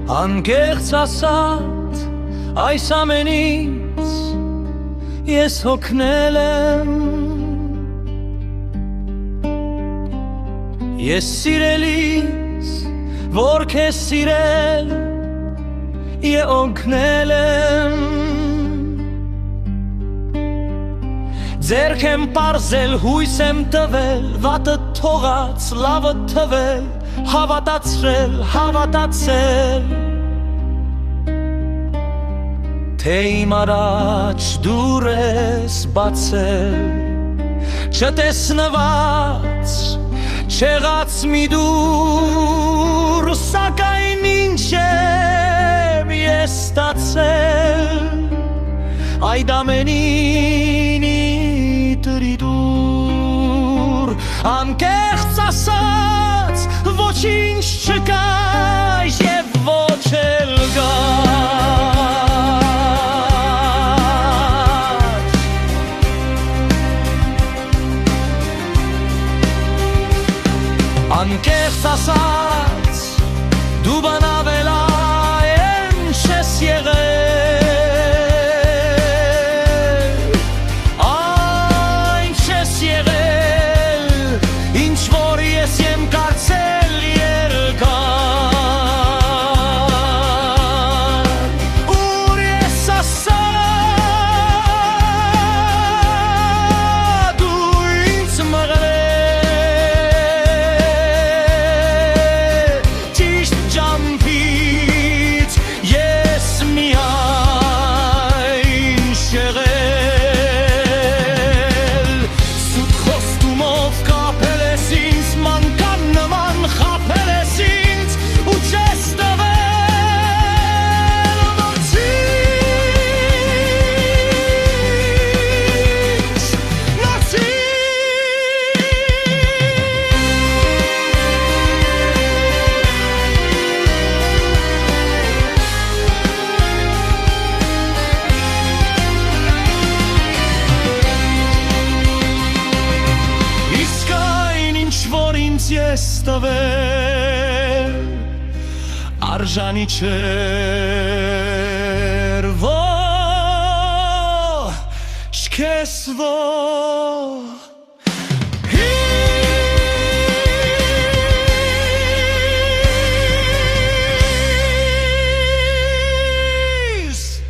Անկեղծ ասած այս ամենից ես հոգնել եմ Ես սիրելիս որ քեզ սիրել Ես օգնել եմ Ձեռք եմ պարզել հույս եմ տվել Վատը թողած լավը թվել Հավատացրել, հավատացել Թե իմ առաջ դուր ես բացել Չտեսնված, չեղած մի դուր Սակայն ինչ եմ ես ստացել Այդ ամենին իտրի դուր Անկեղծ ասած ոչինչ չկա և ոչ էլ գար Անկեղծ ասած դու բանավելա եմ չես եղել Այն չես եղել ինչ որ ես եմ կարծել երկար Ուր ես ասա դու ինձ մղրել Ճիշտ ջամփից ես միայն շեղել Սուտ խոստումով կապել ես ինձ մանկան նման խապել ես ինձ ու չես տվել նորցից Իսկ այն ինչ որ ինձ ես տվել արժանի չէր ոչ քեզ ոչ